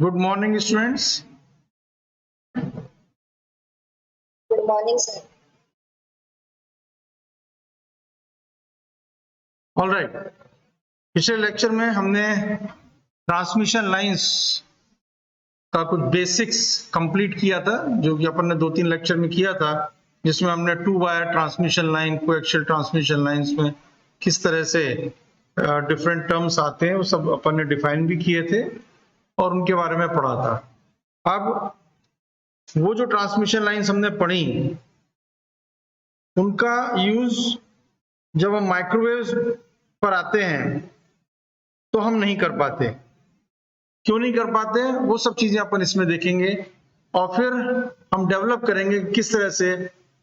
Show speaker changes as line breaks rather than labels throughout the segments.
Good morning, students.
Good morning, sir.
All right. पिछले lecture में हमने ट्रांसमिशन लाइंस का कुछ बेसिक्स कंप्लीट किया था, जो कि अपन ने 2-3 लेक्चर में किया था, जिसमें हमने 2 wire transmission line, coaxial transmission lines में किस तरह से डिफरेंट टर्म्स आते हैं वो सब अपन ने डिफाइन भी किए थे और उनके बारे में पढ़ा था। अब वो जो ट्रांसमिशन लाइंस हमने पढ़ी, उनका यूज जब हम माइक्रोवेव्स पर आते हैं तो हम नहीं कर पाते। क्यों नहीं कर पाते, वो सब चीजें अपन इसमें देखेंगे और फिर हम डेवलप करेंगे किस तरह से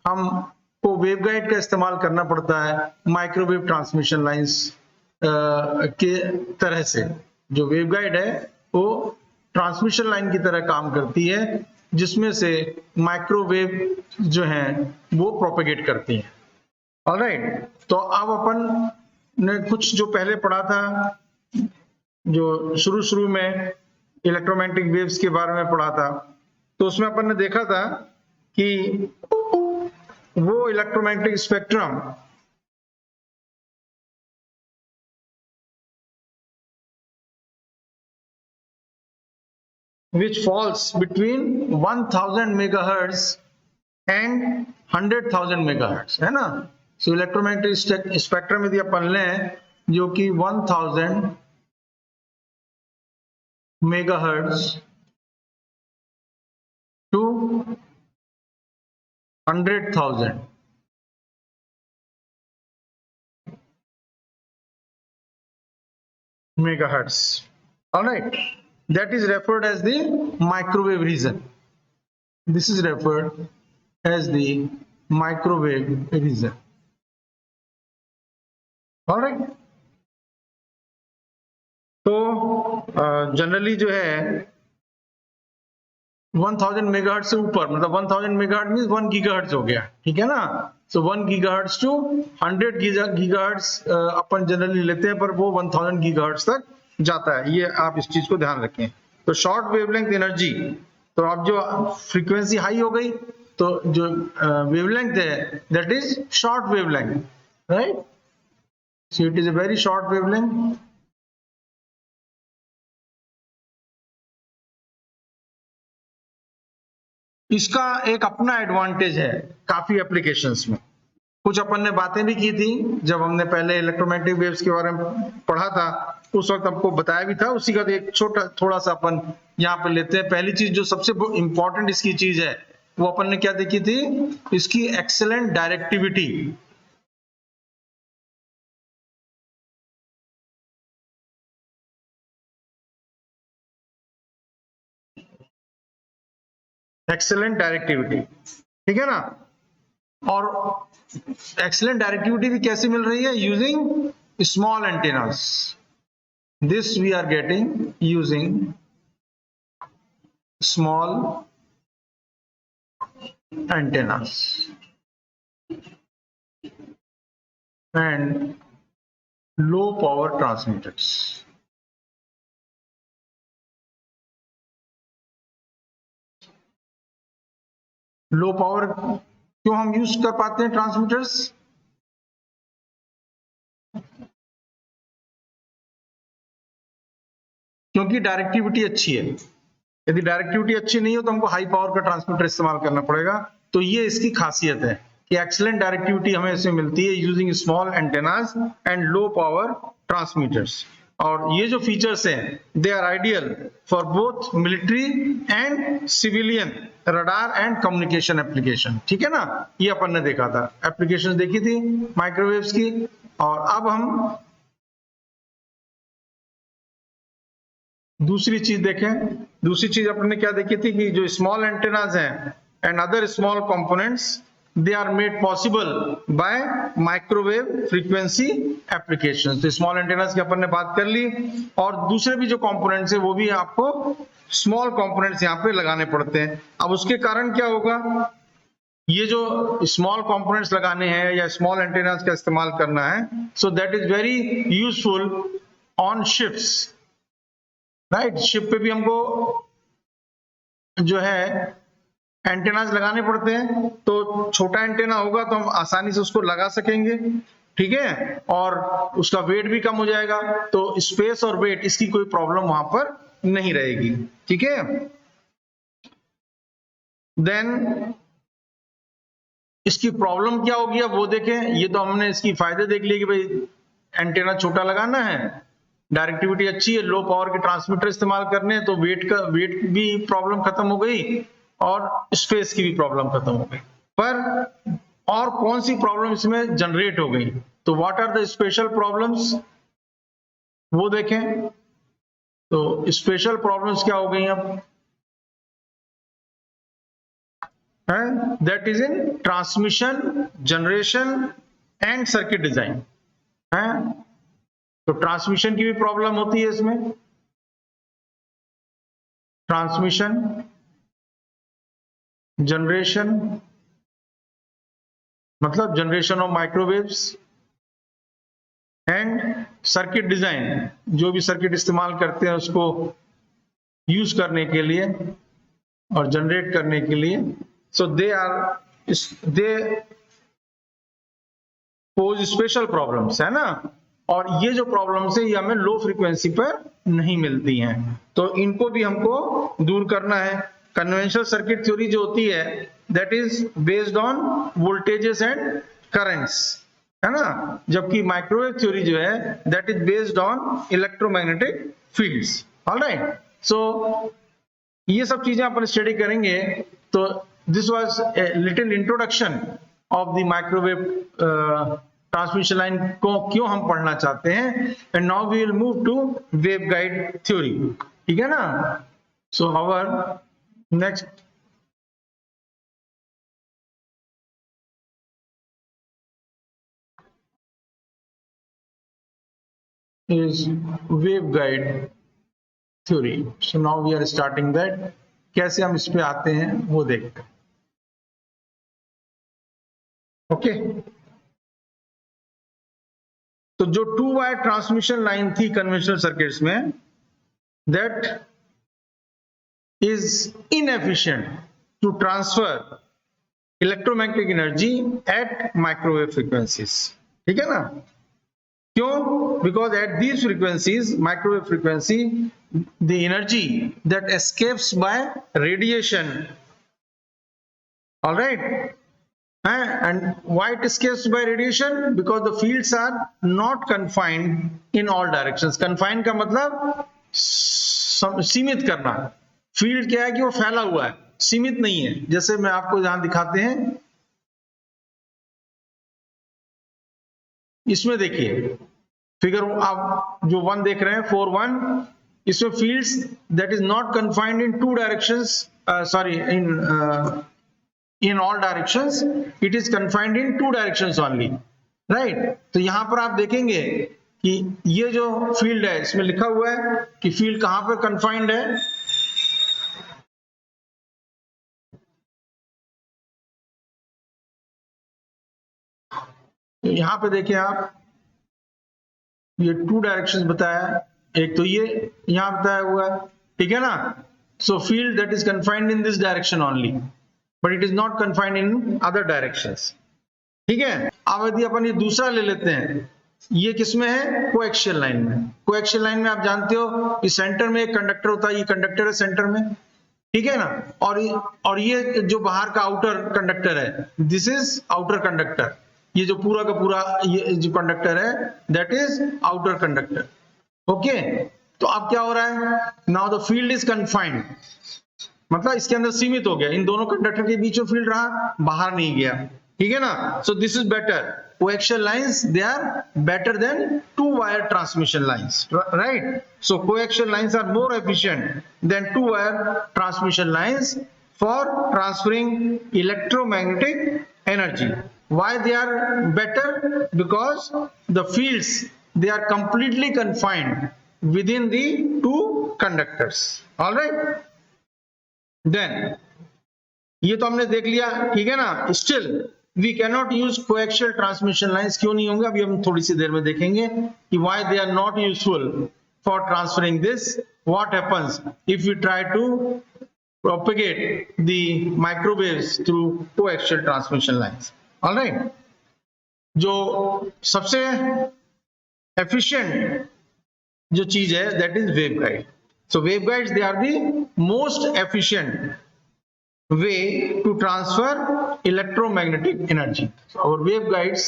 हमको वेवगाइड का इस्तेमाल करना पड़ता है माइक्रोवेव ट्रांसमिशन लाइंस के तरह से। जो वेवगाइड है वो ट्रांसमिशन लाइन की तरह काम करती है, जिसमें से माइक्रोवेव जो है वो प्रोपेगेट करती है। ऑलराइट, तो अब अपन ने कुछ जो पहले पढ़ा था, जो शुरू में इलेक्ट्रोमैग्नेटिक वेव्स के बारे में पढ़ा था, तो उसमें अपन ने देखा था कि वो electromagnetic spectrum which falls between 1000 megahertz and 100,000 megahertz, है ना। सो इलेक्ट्रोमैग्नेटिक स्पेक्ट्रम यदि अपन लें जो कि 1000 megahertz to 100,000 megahertz, all right, that is referred as the microwave region. This is referred as the microwave region, all right. तो generally जो है 1000 megahertz से ऊपर, मतलब 1000 मेगाहर्ट्ज मींस 1 गीगाहर्ट्ज हो गया, ठीक है ना। सो 1 गीगाहर्ट्ज टू 100 गीगाहर्ट्ज अपन जनरली लेते हैं, पर वो 1000 गीगाहर्ट्ज तक जाता है। ये आप इस चीज को ध्यान रखें। तो शॉर्ट वेवलेंथ एनर्जी, तो अब जो फ्रीक्वेंसी हाई हो गई तो जो वेवलेंथ है that is short wavelength, right. So it is a very short wavelength. इसका एक अपना एडवांटेज है काफी एप्लीकेशंस में। कुछ अपन ने बातें भी की थी जब हमने पहले इलेक्ट्रोमैग्नेटिक वेव्स के बारे में पढ़ा था, उस वक्त आपको बताया भी था। उसी का एक छोटा थोड़ा सा अपन यहाँ पे लेते हैं। पहली चीज जो सबसे इंपॉर्टेंट इसकी चीज है वो अपन ने क्या देखी थी, इसकी एक्सेलेंट डायरेक्टिविटी। एक्सेलेंट डायरेक्टिविटी, ठीक है ना। और एक्सेलेंट डायरेक्टिविटी भी कैसे मिल रही है, using small antennas. This we are getting using small antennas and low power transmitters. Low power क्यों हम यूज कर पाते हैं ट्रांसमीटर्स, क्योंकि डायरेक्टिविटी अच्छी है। यदि डायरेक्टिविटी अच्छी नहीं हो तो हमको हाई पावर का ट्रांसमीटर इस्तेमाल करना पड़ेगा। तो ये इसकी खासियत है कि एक्सीलेंट डायरेक्टिविटी हमें इसमें मिलती है using small antennas and low power transmitters. और ये जो फीचर्स हैं they are ideal for both military and civilian radar and communication application, ठीक है ना। ये अपन ने देखा था, एप्लीकेशंस देखी थी माइक्रोवेव्स की। और अब हम दूसरी चीज देखें। दूसरी चीज अपन ने क्या देखी थी कि जो स्मॉल एंटेनाज हैं and other small components they are made possible by microwave frequency applications. तो स्मॉल एंटेनाज की अपन ने बात कर ली, और दूसरे भी जो कंपोनेंट्स है वो भी आपको स्मॉल कंपोनेंट्स यहाँ पे लगाने पड़ते हैं। अब उसके कारण क्या होगा, ये जो स्मॉल कंपोनेंट्स लगाने हैं या स्मॉल एंटेनाज का इस्तेमाल करना है, so that is very useful on ships, right. Ship पे भी हमको जो है एंटेनाज लगाने पड़ते हैं, तो छोटा एंटेना होगा तो हम आसानी से उसको लगा सकेंगे, ठीक है, और उसका वेट भी कम हो जाएगा, तो स्पेस और वेट इसकी कोई प्रॉब्लम वहां पर नहीं रहेगी, ठीक है। देन इसकी प्रॉब्लम क्या होगी अब वो देखें। ये तो हमने इसकी फायदे देख लिए कि भाई एंटेना छोटा लगाना है, डायरेक्टिविटी अच्छी है, लो पावर के ट्रांसमीटर इस्तेमाल करने हैं, तो वेट भी प्रॉब्लम खत्म हो गई और स्पेस की भी प्रॉब्लम खत्म हो गई। पर और कौन सी प्रॉब्लम इसमें जनरेट हो गई, तो what are the special problems वो देखें। तो स्पेशल प्रॉब्लम्स क्या हो गई अब, that is in transmission, generation and circuit design है। तो ट्रांसमिशन की भी प्रॉब्लम होती है इसमें, ट्रांसमिशन, जनरेशन मतलब generation of microwaves, and circuit design, जो भी सर्किट इस्तेमाल करते हैं उसको यूज करने के लिए और जनरेट करने के लिए। सो दे पोज स्पेशल प्रॉब्लम्स, है ना। और ये जो प्रॉब्लम्स है ये हमें लो फ्रीक्वेंसी पर नहीं मिलती हैं, तो इनको भी हमको दूर करना है। कन्वेंशनल सर्किट थ्योरी जो होती है that is based on voltages and currents, है ना, जबकि माइक्रोवेव थ्योरी जो है that is based on electromagnetic fields. Alright, so ये सब चीजें अपन स्टडी करेंगे। तो this was a little introduction of the microwave transmission line को क्यों हम पढ़ना चाहते हैं, and now we will move to waveguide theory, ठीक है ना। So our next is waveguide theory. So now we are starting that. कैसे हम इस पे आते हैं वो देखते हैं, ओके। तो जो 2 वायर ट्रांसमिशन लाइन थी कन्वेंशनल सर्किट्स में, that is inefficient to transfer electromagnetic energy at microwave frequencies, ठीक है ना। क्यों? Because at these frequencies, microwave frequency, the energy that escapes by radiation, alright, and why it escapes by radiation? Because the fields are not confined in all directions. Confined का मतलब सीमित करना। Field क्या है कि वो फैला हुआ है, सीमित नहीं है। जैसे मैं आपको यहां दिखाते हैं, इसमें देखिए फिगर आप जो 1 देख रहे हैं 4.1, इसमें fields that is not confined in 2 directions, sorry in all directions, it is confined in 2 directions only, right। तो यहां पर आप देखेंगे कि ये जो फील्ड है इसमें लिखा हुआ है कि फील्ड कहां पर कन्फाइंड है, तो यहां पे देखिए आप, ये 2 डायरेक्शंस बताया, एक तो ये यहां बताया हुआ है, ठीक है ना। सो field that is confined in this direction only, but it is not confined in other directions, ठीक है। अब यदि अपन ये दूसरा ले लेते हैं, ये किसमें है, कोएक्सियल लाइन में। कोएक्सियल लाइन में आप जानते हो इस सेंटर में एक कंडक्टर होता है, ये कंडक्टर है सेंटर में, ठीक है ना। और ये जो बाहर का आउटर कंडक्टर है, दिस इज आउटर कंडक्टर। ये जो पूरा का पूरा ये जो कंडक्टर है that is outer conductor, okay. तो अब क्या हो रहा है, now the field is confined, मतलब इसके अंदर सीमित हो गया, इन दोनों कंडक्टर के बीच में फील्ड रहा, बाहर नहीं गया, ठीक है ना। So this is better, coaxial lines they are better than 2 wire transmission lines, right. So coaxial lines are more efficient than 2 wire transmission lines for transferring electromagnetic energy. Why they are better? Because the fields they are completely confined within the 2 conductors, alright. Then ये तो हमने देख लिया, ठीक है ना। Still we can not use coaxial transmission lines, क्यों नहीं होंगे, अभी हम थोड़ी सी देर में देखेंगे कि why they are not useful for transferring this. What happens if we try to propagate the microwaves through coaxial transmission lines. All right. जो सबसे efficient जो चीज है that is waveguide. So waveguides, they are the most efficient way to transfer electromagnetic energy. So our waveguides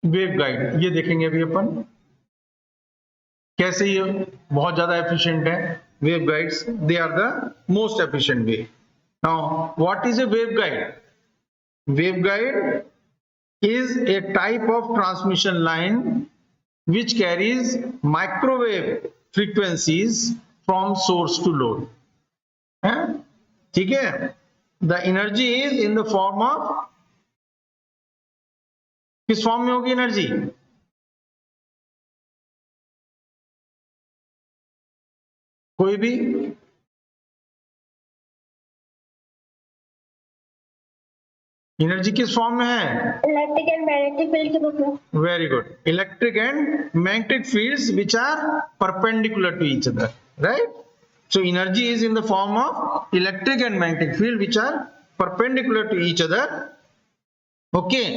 waveguide ये देखेंगे अभी अपन कैसे ये बहुत ज्यादा एफिशिएंट है. Waveguides they are the most efficient way. Now what is a waveguide? Waveguide is a type of transmission line which carries microwave frequencies from source to load. ठीक है. The energy is in the form of, किस form में होगी energy? कोई भी energy किस form में है?
इलेक्ट्रिक एंड मैग्नेटिक फील्ड के रूप में.
Very good. Electric and magnetic fields which are perpendicular to each other, right? So energy is in the form of electric and magnetic field which are perpendicular to each other. Okay.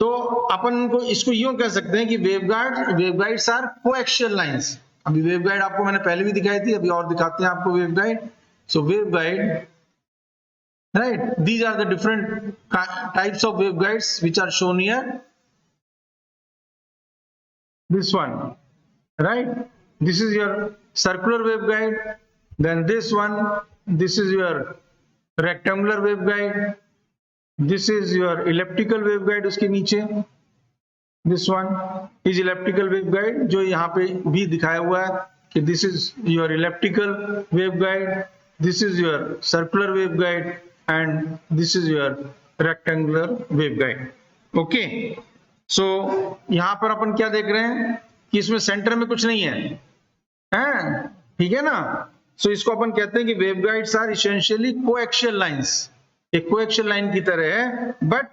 तो अपन को इसको यूं कह सकते हैं कि waveguides are coaxial lines. अभी waveguide आपको मैंने पहले भी दिखाई थी, अभी और दिखाते हैं आपको waveguide. So waveguide, right, these are the different types of waveguides which are shown here. This one, right, this is your circular waveguide. Then this one, this is your rectangular waveguide. This is your elliptical waveguide. उसके नीचे this one is elliptical waveguide, जो यहाँ पे भी दिखाया हुआ है कि this is your elliptical waveguide, this is your circular waveguide and this is your rectangular waveguide. Okay, so यहाँ पर अपन क्या देख रहे हैं कि इसमें सेंटर में कुछ नहीं है, हैं? ठीक है ना. सो इसको अपन कहते हैं कि waveguides are essentially coaxial lines. एक कोएक्सियल लाइन की तरह है but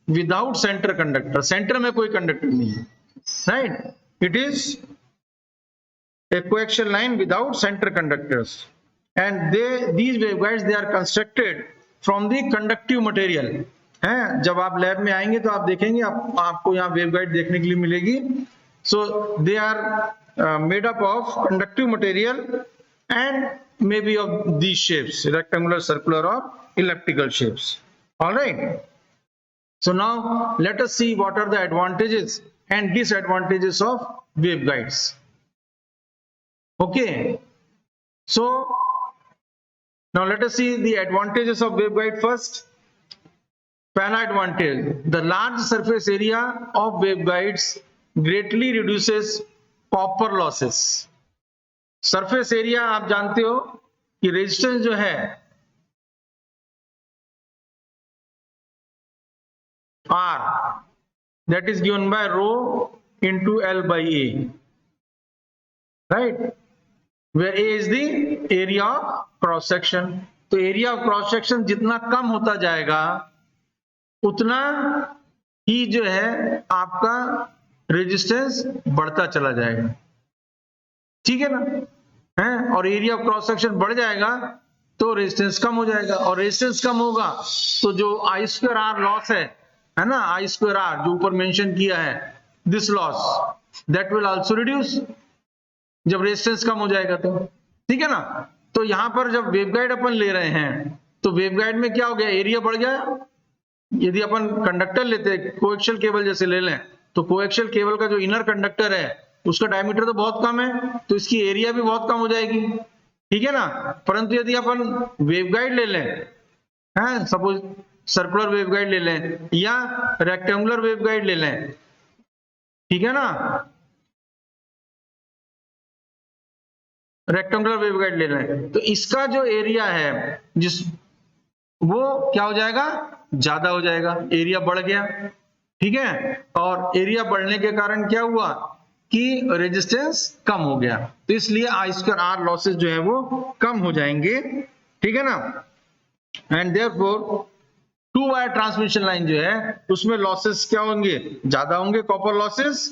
without centre conductor. Centre में कोई कंडक्टर नहीं है, right? It is a coaxial line without centre conductors and these waveguides they are constructed from the conductive material. हैं, जब आप लैब में आएंगे तो आप देखेंगे, आपको यहाँ वेवगाइड देखने के लिए मिलेगी. So they are made up of conductive material and may be of these shapes, rectangular, circular और elliptical shapes. All right. So now let us see what are the advantages and disadvantages of waveguides. Okay. So now let us see the advantages of waveguide first. पहला advantage, the large surface area of waveguides greatly reduces copper losses. Surface area आप जानते हो कि resistance जो है R, that is given by rho into L by A, right? Where A is the area of cross section. तो area of cross section जितना कम होता जाएगा उतना ही जो है आपका रेजिस्टेंस बढ़ता चला जाएगा. ठीक है ना, है? और एरिया ऑफ क्रॉस सेक्शन बढ़ जाएगा तो रेजिस्टेंस कम हो जाएगा, और रेजिस्टेंस कम होगा तो जो आई स्क्वायर आर लॉस है ना, आई स्क्वायर आर जो ऊपर मेंशन किया है, this loss that will also reduce जब रेजिस्टेंस कम हो जाएगा तो. ठीक है ना. तो यहां पर जब वेवगाइड अपन ले रहे हैं तो वेवगाइड में क्या हो गया, एरिया बढ़ गया. यदि अपन कंडक्टर लेते, कोएक्सियल केबल जैसे ले लें, तो कोएक्सियल केबल का जो इनर कंडक्टर है उसका डायमीटर तो बहुत कम है, तो इसकी एरिया भी बहुत कम हो जाएगी. ठीक है ना. परंतु यदि अपन वेवगाइड ले लें, हैं, सपोज सर्कुलर वेवगाइड ले लें या रेक्टेंगुलर वेवगाइड ले लें, ठीक है ना, रेक्टेंगुलर वेवगाइड ले लें, तो इसका जो एरिया है जिस वो क्या हो जाएगा, ज्यादा हो जाएगा, एरिया बढ़ गया. ठीक है. और एरिया बढ़ने के कारण क्या हुआ कि रेजिस्टेंस कम हो गया, तो इसलिए आई स्क्वायर आर लॉसेस जो है वो कम हो जाएंगे. ठीक है ना. And therefore to two wire transmission line जो है उसमें लॉसेस क्या होंगे, ज्यादा होंगे कॉपर लॉसेस,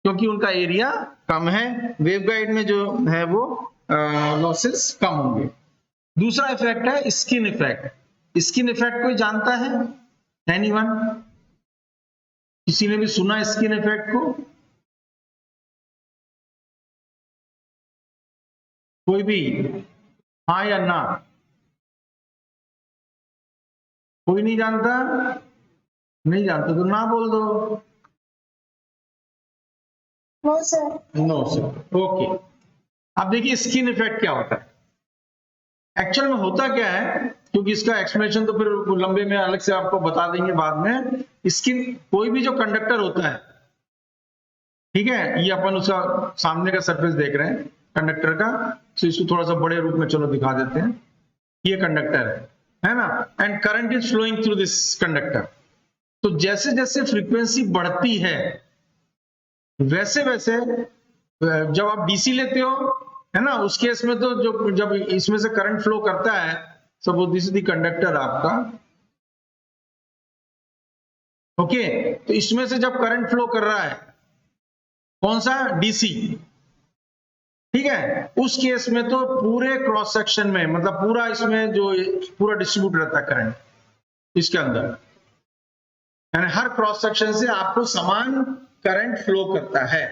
क्योंकि उनका एरिया कम है। वेवगाइड में जो है वो लॉसेस कम होंगे। दूसरा इफेक्ट है स्किन इफेक्ट। स्किन इफेक्ट कोई जानता है? एनीवन? किसी ने भी सुना स्किन इफेक्ट को? कोई भी? हाँ या ना? कोई नहीं जानता? नहीं जानते तो ना बोल दो।
No sir.
No sir. Okay, अब देखिए स्किन इफेक्ट क्या होता है। एक्चुअल में होता क्या है, क्योंकि इसका एक्सप्लेनेशन तो फिर लंबे में अलग से आपको बता देंगे बाद में। स्किन, कोई भी जो कंडक्टर होता है, ठीक है, ये अपन उसका सामने का सरफेस देख रहे हैं कंडक्टर का, तो इसको थोड़ा सा बड़े रूप में चलो दिखा देते हैं। ये कंडक्टर है ना, and current is flowing through this conductor. तो जैसे जैसे फ्रीक्वेंसी बढ़ती है वैसे वैसे जब आप डीसी लेते हो, है ना, उस केस में तो जो जब इसमें से करंट फ्लो करता है, suppose this is the conductor आपका, ओके, तो इसमें से जब करंट फ्लो कर रहा है, कौन सा? डीसी, ठीक है, उस केस में तो पूरे क्रॉस सेक्शन में, मतलब पूरा इसमें जो पूरा डिस्ट्रीब्यूट रहता है करंट इसके अंदर, यानी हर क्रॉस सेक्शन से आपको समान करंट फ्लो करता है,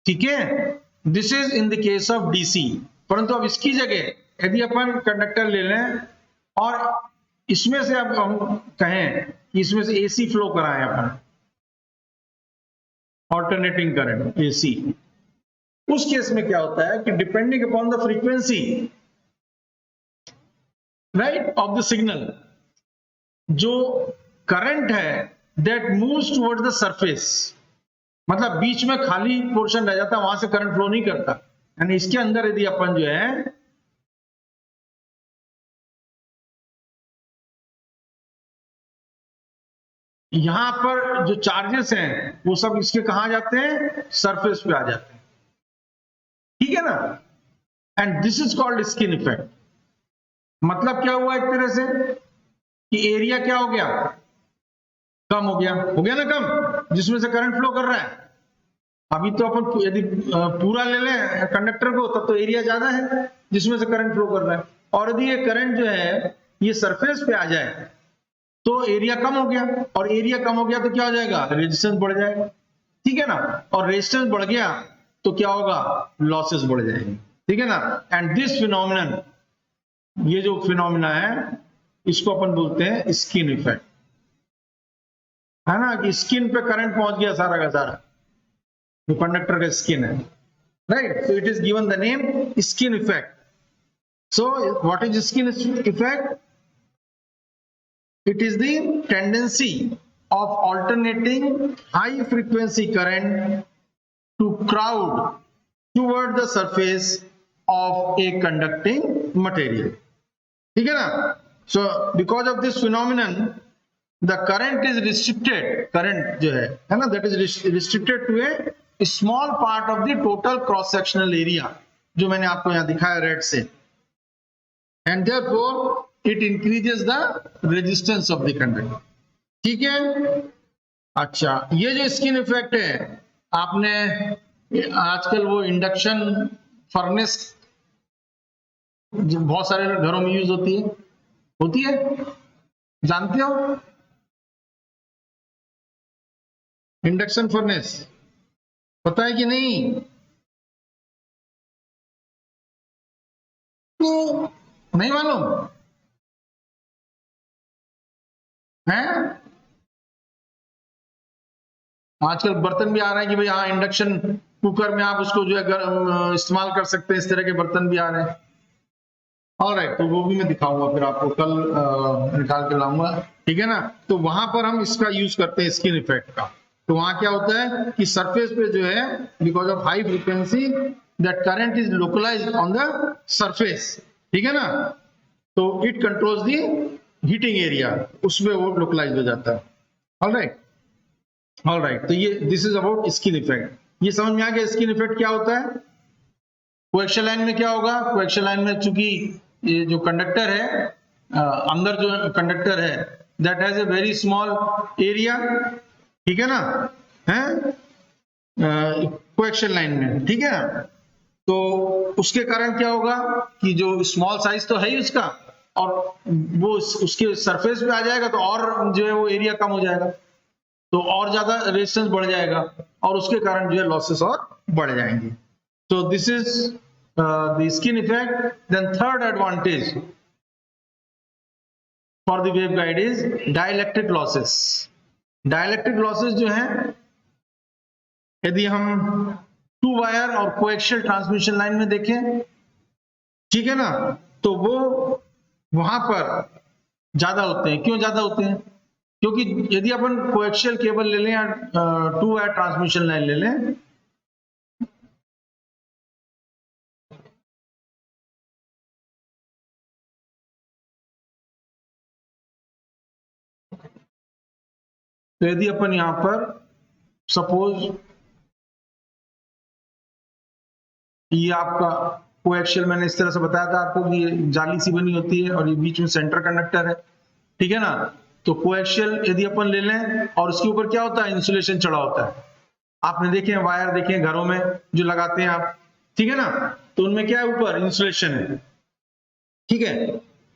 ठीक है। This is in the case of DC. परंतु अब इसकी जगह यदि अपन कंडक्टर ले लें और इसमें से अब हम कहें कि इसमें से एसी फ्लो कराएं अपन, ऑल्टरनेटिंग करंट एसी, उस केस में क्या होता है कि depending upon the frequency, right, of the signal, जो करंट है that moves towards the surface, मतलब बीच में खाली पोर्शन रह जाता है, वहां से करंट फ्लो नहीं करता। यानी इसके अंदर यदि अपन जो है यहां पर जो चार्जेस हैं वो सब इसके कहां जाते हैं? सरफेस पे आ जाते हैं, ठीक है ना। And this is called skin effect. मतलब क्या हुआ एक तरह से कि एरिया क्या हो गया? कम हो गया ना कम, जिसमें से करंट फ्लो कर रहा है। अभी तो अपन यदि पूरा ले लें कंडक्टर को, तब तो एरिया ज्यादा है जिसमें से करंट फ्लो कर रहा है, और यदि ये करंट जो है ये सरफेस पे आ जाए तो एरिया कम हो गया, और एरिया कम हो गया तो क्या हो जाएगा? रेजिस्टेंस बढ़ जाएगा, ठीक है ना, और रेजिस्टेंस बढ़ गया तो क्या होगा? लॉसेस बढ़ जाएंगे, ठीक है ना। एंड दिस फिनोमिनन, ये जो फिनोमिना है इसको अपन बोलते हैं स्किन इफेक्ट, है ना, कि स्किन पे करंट पहुंच गया सारा का सारा, जो कंडक्टर का स्किन है, right. So it is given the name skin effect. So what is skin effect? It is the tendency of alternating high frequency current to crowd toward the surface of a conducting material. ठीक है ना? So because of this phenomenon, the current is restricted. Current जो है ना, that is restricted to a small part of the total cross sectional area, जो मैंने आपको यहाँ दिखाया रेड से, and therefore it increases the resistance of the conductor, ठीक है। अच्छा, ये जो स्किन इफेक्ट है, आपने आजकल वो इंडक्शन फर्नेस जो बहुत सारे घरों में यूज होती है, जानते हो इंडक्शन फर्नेस? पता है कि नहीं? नहीं मालूम है? आजकल बर्तन भी आ रहे हैं कि भाई हाँ इंडक्शन कुकर में आप उसको जो है इस्तेमाल कर सकते हैं, इस तरह के बर्तन भी आ रहे हैं। ऑलराइट, तो वो भी मैं दिखाऊंगा फिर आपको, कल निकाल के लाऊंगा, ठीक है ना। तो वहां पर हम इसका यूज करते हैं स्किन इफेक्ट का। तो वहां क्या होता है कि सरफेस पे जो है, because of high frequency, that current is localised on the surface, ठीक है ना, तो it controls the heating area, उसमें वो लोकलाइज हो जाता है। ऑलराइट, तो ये this is about skin effect. ये समझ में आ गया स्किन इफेक्ट क्या होता है। कोएक्सियल लाइन में क्या होगा? कोएक्सियल लाइन में चूंकि ये जो कंडक्टर है, अंदर जो कंडक्टर है that has a very small area, ठीक है ना, है कोएक्सियल लाइन में, ठीक है। तो उसके कारण क्या होगा कि जो स्मॉल साइज तो है ही उसका, और वो उसके सरफेस पे आ जाएगा तो और जो है वो एरिया कम हो जाएगा, तो और ज्यादा रेजिस्टेंस बढ़ जाएगा, और उसके कारण जो है लॉसेस और बढ़ जाएंगे। तो this is the skin effect. Then third advantage for the waveguide is dielectric losses. Dielectric losses जो है, यदि हम टू वायर और कोएक्सियल ट्रांसमिशन लाइन में देखें, ठीक है ना, तो वो वहां पर ज्यादा होते हैं। क्यों ज्यादा होते हैं? क्योंकि यदि अपन कोएक्सियल केबल ले लें या टू वायर ट्रांसमिशन लाइन ले लें, तो यदि अपन यहां पर सपोज ये आपका कोएक्सियल, मैंने इस तरह से बताया था आपको कि ये जाली सी बनी होती है और ये बीच में सेंटर कंडक्टर है, ठीक है ना। तो कोएक्सियल यदि अपन ले लें और उसके ऊपर क्या होता है, इंसुलेशन चढ़ा होता है। आपने देखे हैं वायर, देखे हैं घरों में जो लगाते हैं आप, ठीक है ना, तो उनमें क्या है, ऊपर इंसुलेशन है, ठीक है।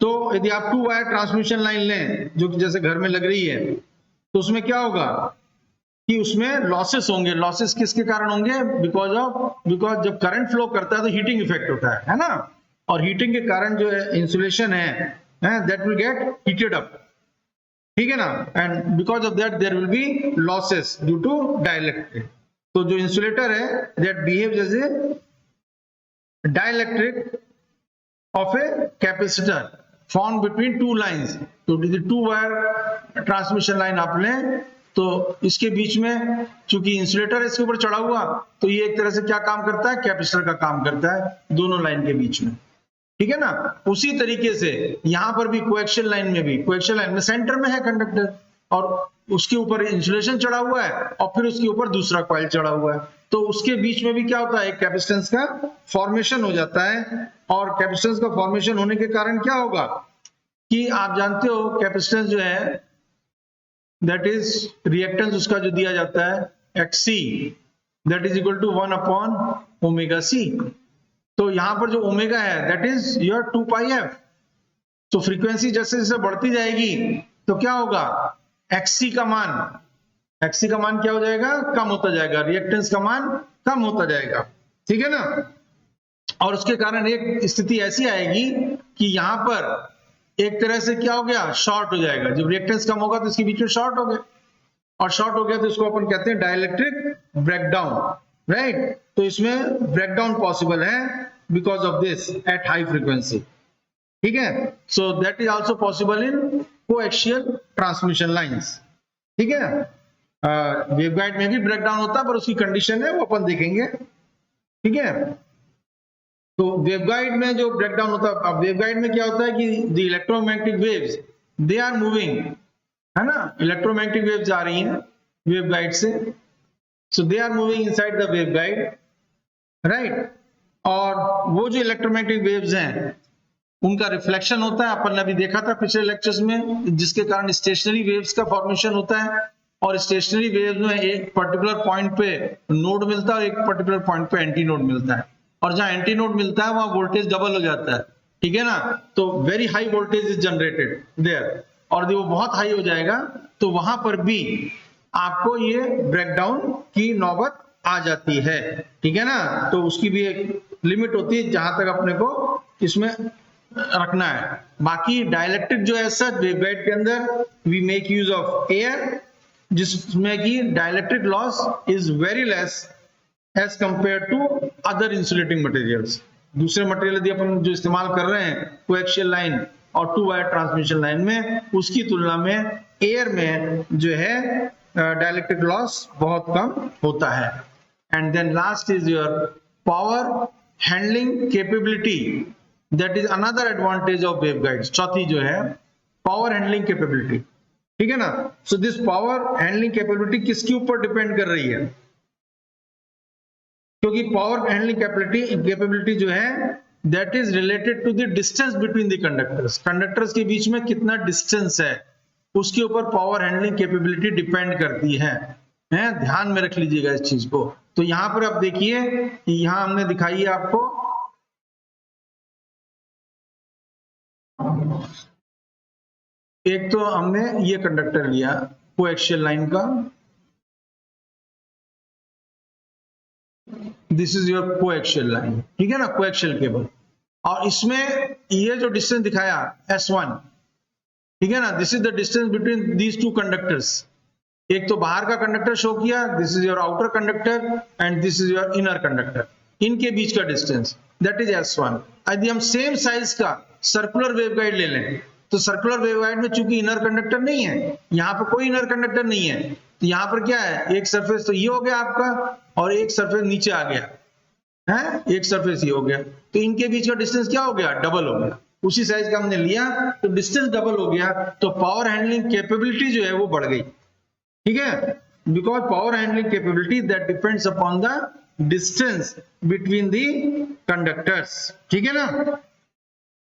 तो यदि आप टू वायर ट्रांसमिशन लाइन लें जो कि जैसे घर में लग रही है, तो उसमें क्या होगा कि उसमें लॉसेस होंगे। लॉसेस किसके कारण होंगे? बिकॉज जब करंट फ्लो करता है तो हीटिंग इफेक्ट होता है ना, और हीटिंग के कारण जो है इंसुलेशन है that will get heated up, ठीक है ना, and because of that there will be losses due to dielectric. तो जो इंसुलेटर है that behaves as a dielectric of a capacitor formed between two lines। तो टू वायर ट्रांसमिशन लाइन आप लें तो इसके बीच में चूंकि इंसुलेटर इसके ऊपर चढ़ा हुआ, तो ये एक तरह से क्या काम करता है, कैपेसिटर का काम करता है दोनों लाइन के बीच में, ठीक है ना। उसी तरीके से यहां पर भी कोएक्सियल लाइन में भी, कोएक्सियल लाइन में सेंटर में है कंडक्टर और उसके ऊपर इंसुलेशन चढ़ा हुआ है और फिर उसके ऊपर दूसरा कॉइल चढ़ा हुआ है, तो उसके बीच में भी क्या होता है, एक कैपेसिटेंस का फॉर्मेशन हो जाता है। और कैपेसिटेंस का फॉर्मेशन होने के कारण क्या होगा कि आप जानते हो कैपेसिटेंस जो है दैट इज रिएक्टेंस उसका जो दिया जाता है XC that is equal to 1 upon omega C। तो यहां पर जो ओमेगा है that is your 2 pi f। तो फ्रीक्वेंसी जैसे जैसे बढ़ती जाएगी तो क्या होगा, XC का मान क्या हो जाएगा, कम होता जाएगा, रिएक्टेंस का मान कम होता जाएगा, ठीक है ना। और उसके कारण एक स्थिति ऐसी आएगी कि यहां पर एक तरह से क्या हो गया, शॉर्ट हो जाएगा। जब रिएक्टेंस कम होगा तो इसके बीच में शॉर्ट हो गया, और शॉर्ट हो गया तो इसको अपन कहते हैं डाइलेक्ट्रिक ब्रेकडाउन, राइट। तो इसमें ब्रेकडाउन पॉसिबल है because of this at high frequency, ठीक है। So that is also possible in coaxial transmission lines, ठीक है। वेवगाइड में भी ब्रेकडाउन होता है पर उसकी कंडीशन है वो अपन देखेंगे, ठीक है। तो वेवगाइड में जो ब्रेकडाउन होता है, अब वेवगाइड में क्या होता है कि the electromagnetic waves they are moving, है ना, इलेक्ट्रोमैग्नेटिक वेव्स आ रही हैं वेवगाइड से, so they are moving inside the waveguide, right. और वो जो इलेक्ट्रोमैग्नेटिक वेव्स हैं उनका रिफ्लेक्शन होता है, अपन ने अभी देखा था पिछले लेक्चर्स में, जिसके कारण स्टेशनरी वेव्स का फॉर्मेशन होता है। और स्टेशनरी वेव्स में एक पर्टिकुलर पॉइंट पे नोड मिलता है और एक पर्टिकुलर पॉइंट पे एंटी नोड मिलता है, और जहां एंटी नोड मिलता है वहां वोल्टेज डबल हो जाता है, ठीक है ना। तो very high voltage is generated there, और जब वो बहुत हाई हो जाएगा तो वहां पर भी आपको ये ब्रेकडाउन की नौबत आ जाती है, ठीक है ना। तो उसकी भी एक लिमिट होती है जहां तक अपने को इसमें रखना है। बाकी डाइलेक्ट्रिक जो है सच वेवगाइड के अंदर we make use of air, जिसमें कि dielectric loss is very less as compare to other insulating materials. दूसरे मटेरियल यदि अपन जो इस्तेमाल कर रहे हैं कोएक्सियल लाइन और टू वायर ट्रांसमिशन लाइन में, उसकी तुलना में एयर में जो है डाइलेक्ट्रिक लॉस बहुत कम होता है। And then last is your power handling capability, that is another advantage of waveguides. चौथी जो है पावर हैंडलिंग कैपेबिलिटी, ठीक है ना। So this power handling capability किसके ऊपर डिपेंड कर रही है, क्योंकि पावर हैंडलिंग कैपेबिलिटी जो है that is related to the distance between the conductors. Conductors के बीच में कितना डिस्टेंस है, उसके ऊपर पावर हैंडलिंग कैपेबिलिटी डिपेंड करती है। ध्यान में रख लीजिएगा इस चीज को। तो यहां पर आप देखिए कि यहां हमने दिखाई है आपको एक तो हमने ये कंडक्टर लिया कोएक्सियल लाइन का, this is your coaxial line, ठीक है ना, कोएक्सियल केबल। और इसमें ये जो डिस्टेंस दिखाया S1, ठीक है ना, this is the distance between these two conductors. एक तो बाहर का कंडक्टर शो किया, this is your outer conductor and this is your inner conductor, इनके बीच का डिस्टेंस दैट इज S1। यदि हम सेम साइज का सर्कुलर वेवगाइड ले लें तो सर्कुलर वेवगाइड में चूंकि इनर कंडक्टर नहीं है, यहाँ पर कोई इनर कंडक्टर नहीं है, तो यहाँ पर क्या है, एक सरफेस तो ये हो गया आपका और एक सरफेस नीचे आ गया है, एक सरफेस ये हो गया, तो इनके बीच का डिस्टेंस क्या हो गया, डबल हो गया। उसी साइज का हमने लिया तो डिस्टेंस डबल हो गया, तो पावर हैंडलिंग कैपेबिलिटी जो है वो बढ़ गई, ठीक है, because power handling capability that depends upon the distance between the conductors, ठीक है ना।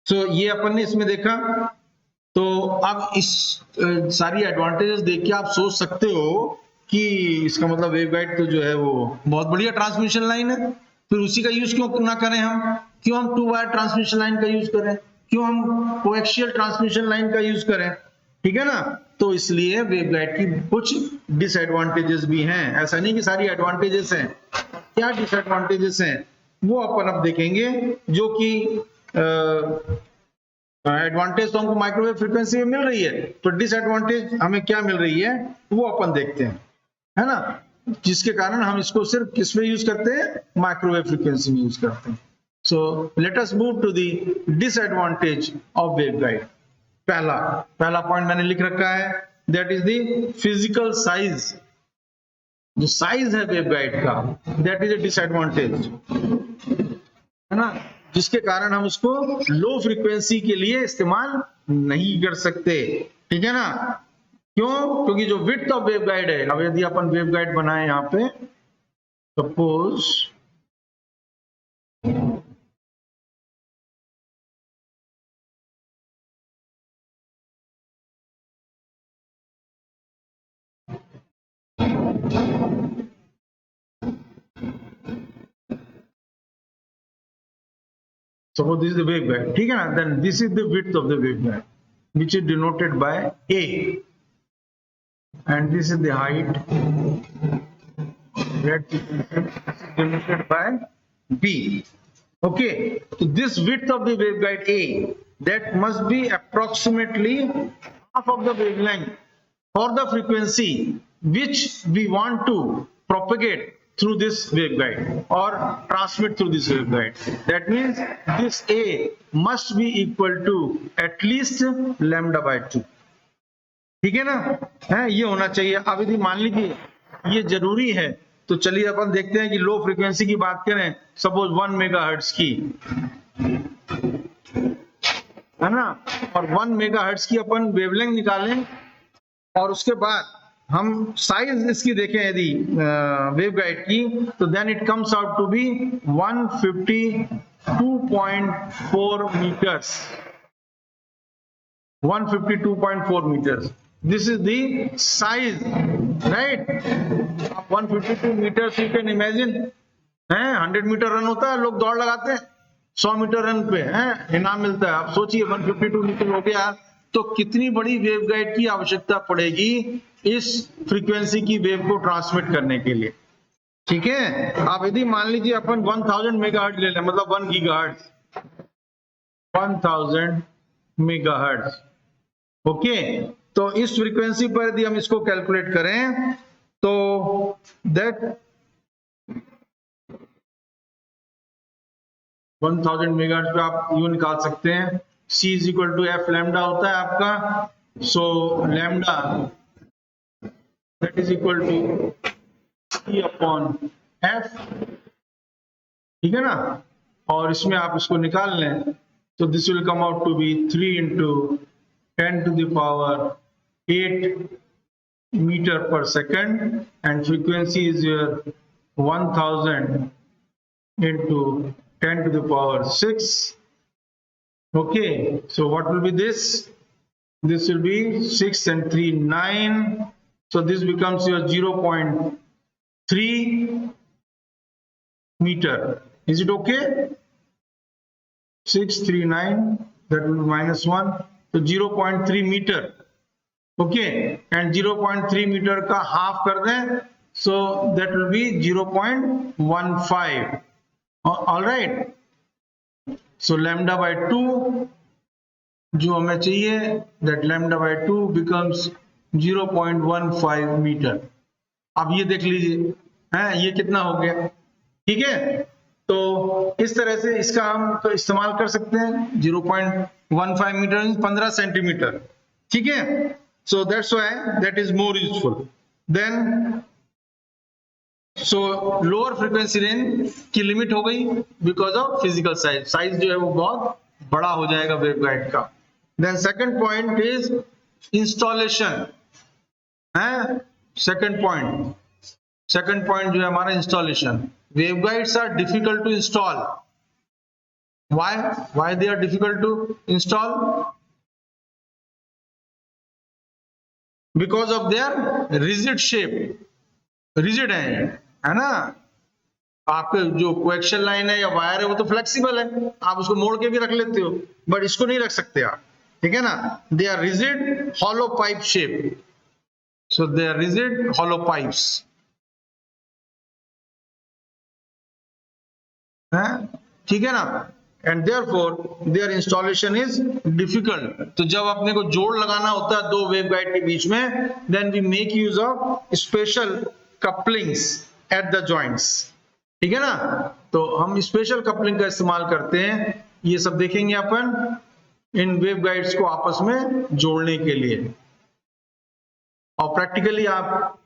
सो ये अपन ने इसमें देखा। तो अब इस सारी एडवांटेजेस देख के आप सोच सकते हो कि इसका मतलब वेवगाइड तो जो है वो बहुत बढ़िया ट्रांसमिशन लाइन है, फिर उसी का यूज क्यों ना करें हम, क्यों हम 2 वायर ट्रांसमिशन लाइन का यूज करें, क्यों हम कोएक्सियल ट्रांसमिशन लाइन का यूज करें, ठीक है ना। तो इसलिए वेवगाइड की कुछ डिसएडवांटेजेस भी हैं, ऐसा नहीं कि सारी एडवांटेजेस हैं। क्या डिसएडवांटेजेस हैं वो अपन अब देखेंगे, जो कि एडवांटेज तो हमको माइक्रोवेव फ्रीक्वेंसी में मिल रही है, तो डिसएडवांटेज हमें क्या मिल रही है वो अपन देखते हैं, है ना, जिसके कारण हम इसको सिर्फ किस में यूज करते हैं, माइक्रोवेव फ्रीक्वेंसी में यूज करते हैं। So let us move to the disadvantage of waveguide. पहला पॉइंट मैंने लिख रखा है, that is the physical size. जो साइज है वेवगाइड का दैट इज ए डिसएडवांटेज, है ना, जिसके कारण हम उसको लो फ्रीक्वेंसी के लिए इस्तेमाल नहीं कर सकते, ठीक है ना। क्यों? क्योंकि जो विड्थ ऑफ वेवगाइड है, अब यदि अपन वेवगाइड बनाए यहां पे, suppose suppose this is the waveguide, ठीक है ना, then this is the width of the waveguide which is denoted by A and this is the height that is denoted by B. Okay, so this width of the waveguide A that must be approximately half of the wavelength for the frequency which we want to propagate through this waveguide or transmit through this waveguide. That means this A must be equal to at least lambda by 2. ठीक है ना, है ये होना चाहिए। अब यदि मान लीजिए ये जरूरी है तो चलिए अपन देखते हैं कि लो फ्रीक्वेंसी की बात करें, सपोज 1 मेगाहर्ट्ज की, है ना, और 1 मेगाहर्ट्ज की अपन वेवलेंथ निकालें और उसके बाद हम साइज इसकी देखें यदि वेवगाइड की, तो then it comes out to be 152.4 metres, 152.4 meters. This is the size, right? 152 meters you can imagine. 100 metre run होता है, लोग दौड़ लगाते हैं 100 मीटर रन पे इनाम मिलता है। आप सोचिए 152 मीटर हो गया तो कितनी बड़ी वेवगाइड की आवश्यकता पड़ेगी इस फ्रीक्वेंसी की वेव को ट्रांसमिट करने के लिए, ठीक है। आप यदि मान लीजिए अपन 1000 मेगाहर्ट्ज ले लें, मतलब 1 गीगाहर्ट्ज, 1000 मेगाहर्ट्ज, ओके। तो इस फ्रीक्वेंसी पर यदि हम इसको कैलकुलेट करें तो दैट 1000 मेगाहर्ट्ज पे आप यूं निकाल सकते हैं, C is equal to F lambda होता है आपका, सो lambda that is equal to C upon F, ठीक है ना। और इसमें आप इसको निकाल लें तो this will come out to be 3 into 10 to the power 8 meter per second and frequency is your 1000 into 10 to the power 6. Okay, so what will be this? this will be 6 and 3 9, so this becomes your 0.3 meter. Is it okay? 639, that will be -1, so 0.3 meter. Okay, and 0.3 meter का half कर दें, so that will be 0.15. All right, so lambda by 2 जो हमें चाहिए, that lambda by 2 becomes 0.15 metre. अब ये देख लीजिए, हैं, ये कितना हो गया, ठीक है. तो इस तरह से इसका हम तो इस्तेमाल कर सकते हैं. 0.15 मीटर 15 सेंटीमीटर, ठीक है. So that's why that is more useful. Then so lower frequency range की लिमिट हो गई because of physical size. Size जो है वो बहुत बड़ा हो जाएगा वेवगाइड का. Then second point is installation. है second point जो है हमारा installation. Waveguides are difficult to install. Why they are difficult to install? Because of their rigid shape. Rigid है ना. आपके जो कोएक्शियल लाइन है या वायर है वो तो फ्लेक्सिबल है, आप उसको मोड़ के भी रख लेते हो, बट इसको नहीं रख सकते आप, ठीक है ना. They are rigid hollow pipe shape, so they are rigid hollow pipes, ठीक है ना. And therefore their installation is difficult. तो जब अपने को जोड़ लगाना होता है दो वेवगाइड के बीच में, then we make use of special couplings at the joints, ठीक है ना. तो हम स्पेशल कपलिंग का इस्तेमाल करते हैं. ये सब देखेंगे अपन इन वेवगाइड्स को आपस में जोड़ने के लिए. और प्रैक्टिकली आप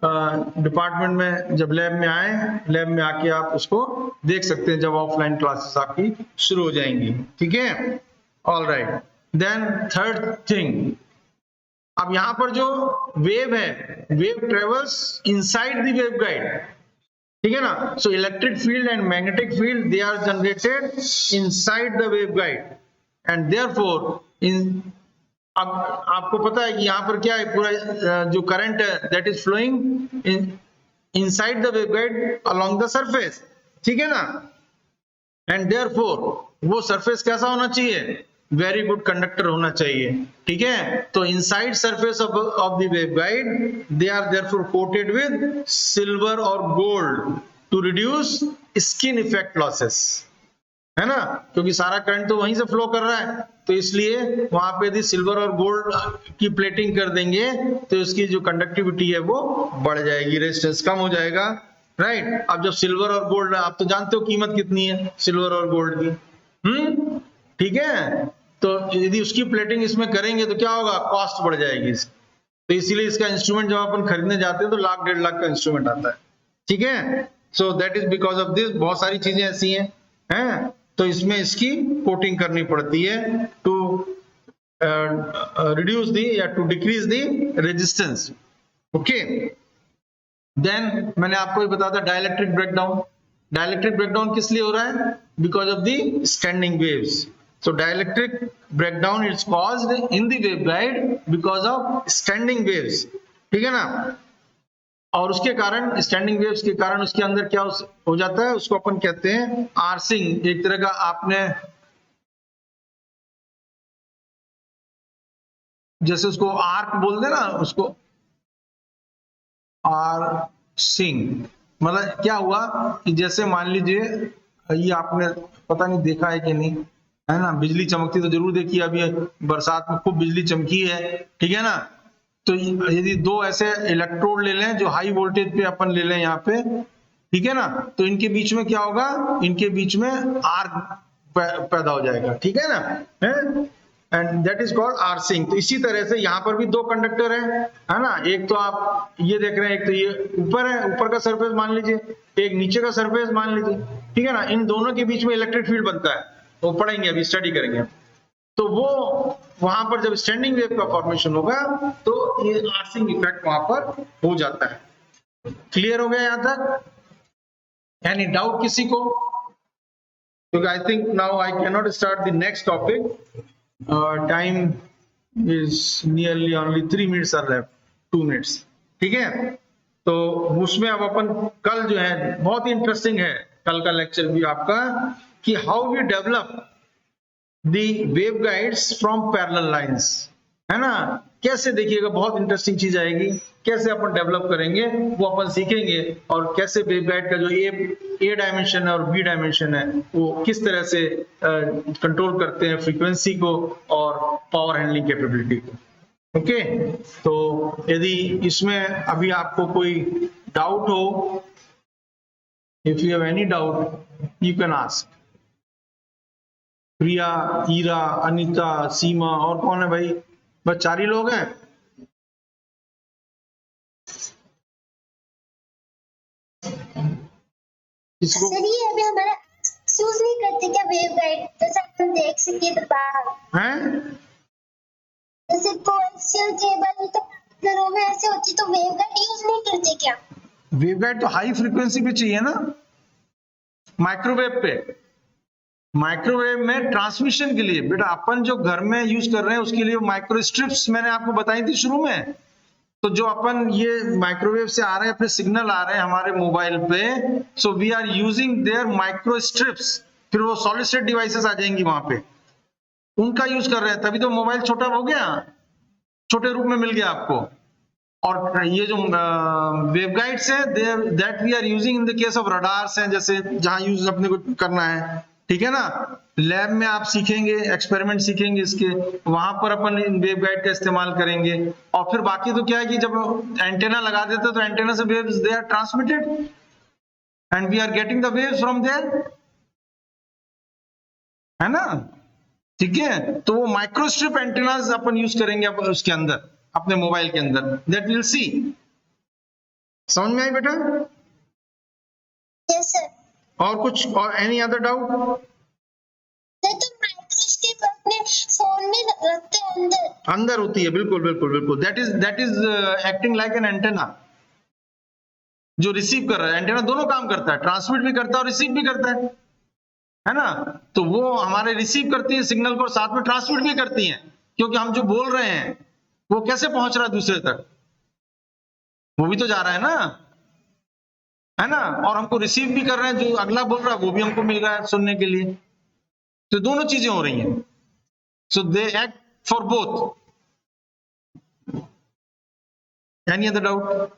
डिपार्टमेंट में जब लैब में आए, लैब में आके आप उसको देख सकते हैं जब ऑफलाइन क्लासेस आपकी शुरू हो जाएंगी, ठीक है. All right. Then third thing, अब यहां पर जो वेव है, wave travels inside the waveguide, ठीक है ना. So electric field and magnetic field they are generated inside the waveguide and therefore in. अब आपको पता है कि यहाँ पर क्या है, पूरा जो करंट है that is flowing inside the waveguide along the surface, ठीक है ना. एंड देयरफॉर वो सरफेस कैसा होना चाहिए, वेरी गुड कंडक्टर होना चाहिए, ठीक है. तो inside surface of the waveguide they are therefore coated with silver और gold to reduce skin effect losses, है ना, क्योंकि सारा करंट तो वहीं से फ्लो कर रहा है. तो इसलिए वहां पे यदि सिल्वर और गोल्ड की प्लेटिंग कर देंगे तो इसकी जो कंडक्टिविटी है वो बढ़ जाएगी, रेजिस्टेंस कम हो जाएगा, राइट. अब जब सिल्वर और गोल्ड, आप तो जानते हो कीमत कितनी है सिल्वर और गोल्ड की, ठीक है. तो यदि उसकी प्लेटिंग इसमें करेंगे तो क्या होगा, कॉस्ट बढ़ जाएगी. तो इसीलिए इसका इंस्ट्रूमेंट जब अपन खरीदने जाते हैं तो 1 लाख 1.5 लाख का इंस्ट्रूमेंट आता है, ठीक है. So that is because of this. बहुत सारी चीजें ऐसी हैं, तो इसमें इसकी कोटिंग करनी पड़ती है टू रिड्यूस दी या to decrease the resistance. Okay. Then मैंने आपको ये बताया था डाइलेक्ट्रिक ब्रेकडाउन. डाइलेक्ट्रिक ब्रेकडाउन किस लिए हो रहा है, because of the standing waves. So dielectric breakdown is caused in the waveguide because of standing waves, ठीक है ना. और उसके कारण, स्टैंडिंग वेव्स के कारण उसके अंदर क्या हो जाता है, उसको अपन कहते हैं आर्सिंग. एक तरह का, आपने जैसे उसको आर्क बोल दे ना, उसको आर्सिंग. मतलब क्या हुआ कि जैसे मान लीजिए, ये आपने पता नहीं देखा है कि नहीं, है ना, बिजली चमकती तो जरूर देखी. अभी बरसात में खूब बिजली चमकी है, ठीक है ना. तो यदि दो ऐसे इलेक्ट्रोड ले लें जो हाई वोल्टेज पे अपन ले लें यहाँ पे, ठीक है ना, तो इनके बीच में क्या होगा, इनके बीच में आर्क पैदा हो जाएगा, ठीक है ना. And that is called arcing. तो इसी तरह से यहाँ पर भी दो कंडक्टर है ना. एक तो आप ये देख रहे हैं, एक तो ये ऊपर है, ऊपर का सरफेस मान लीजिए, एक नीचे का सरफेस मान लीजिए, ठीक है ना. इन दोनों के बीच में इलेक्ट्रिक फील्ड बनता है, वो पढ़ेंगे, अभी स्टडी करेंगे. तो वो वहां पर जब स्टैंडिंग वेव का फॉर्मेशन होगा तो ये आर्सिंग इफेक्ट वहां पर हो जाता है. क्लियर हो गया यहां तक? एनी डाउट किसी को? क्योंकि I think now I can not start the next topic, time is nearly only 3 minutes are left, 2 minutes. ठीक है, तो उसमें अब अपन कल जो है बहुत ही इंटरेस्टिंग है कल का लेक्चर भी आपका, कि how we develop the waveguides from parallel lines, है ना। कैसे, देखिएगा बहुत इंटरेस्टिंग चीज आएगी, कैसे अपन डेवलप करेंगे वो अपन सीखेंगे, और कैसे वेवगाइड का जो ए डायमेंशन है और बी डायमेंशन है वो किस तरह से कंट्रोल करते हैं फ्रीक्वेंसी को और पावर हैंडलिंग कैपेबिलिटी को। ओके, तो यदि इसमें अभी आपको कोई डाउट हो, if you have any doubt you can ask. Priya, Ira, Anita, Seema, और कौन है भाई? बस 4 ही लोग हैं। किसको?
सर ये अभी हमारा यूज नहीं करते क्या वेवगाइड, जैसे हम देख सके तो बाहर
हैं?
जैसे कोएक्सियल केबल तो घरों में ऐसे होती तो वेवगाइड यूज नहीं करते क्या?
वेवगाइड तो हाई फ्रीक्वेंसी पे चाहिए ना, माइक्रोवेव पे। माइक्रोवेव में ट्रांसमिशन के लिए बेटा अपन जो घर में यूज कर रहे हैं उसके लिए माइक्रो स्ट्रिप्स मैंने आपको बताई थी शुरू में। तो जो अपन ये माइक्रोवेव से आ रहे हैं, फिर सिग्नल आ रहे हैं हमारे मोबाइल पे, so we are using their micro strips, फिर वो सॉलिड स्टेट डिवाइसेस आ जाएंगी वहां पे, उनका यूज कर रहे हैं, तभी तो मोबाइल छोटा हो गया, छोटे रूप में मिल गया आपको। और ये जो वेवगाइड्स है that we are using in the case of radars हैं, जैसे जहां यूज अपने को करना है, ठीक है ना। लैब में आप सीखेंगे, एक्सपेरिमेंट सीखेंगे इसके, वहां पर अपन इन वेवगाइड का इस्तेमाल करेंगे। और फिर बाकी तो क्या है कि जब एंटेना लगा देते तो एंटेना से waves they are transmitted and we are getting the waves from there, है ना। ठीक है, तो वो माइक्रोस्ट्रिप एंटेनास अपन यूज करेंगे उसके अंदर, अपने मोबाइल के अंदर, दैट विल सी। समझ में आई बेटा?
Yes sir.
और कुछ, और एनी अदर डाउट?
नहीं तो माइक्रोस्ट्रिप अपने फोन में रखते हैं अंदर।
अंदर होती है, बिल्कुल बिल्कुल बिल्कुल, that is acting like an antenna, जो रिसीव कर रहा है। एंटेना दोनों काम करता है, ट्रांसमिट भी करता है और रिसीव भी करता है ना। तो वो हमारे रिसीव करती है सिग्नल को, साथ में ट्रांसमिट भी करती है, क्योंकि हम जो बोल रहे हैं वो कैसे पहुंच रहा है दूसरे तक, वो भी तो जा रहा है ना। और हमको रिसीव भी कर रहे हैं, जो अगला बोल रहा है वो भी हमको मिल रहा है सुनने के लिए, तो दोनों चीजें हो रही हैं। So they act for both. Any other doubt?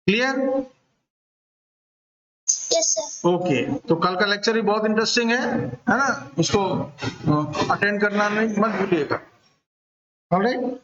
Clear?
Yes sir.
Okay, तो कल का लेक्चर भी बहुत इंटरेस्टिंग है ना, उसको अटेंड करना नहीं मत भूलिएगा। ऑलराइट।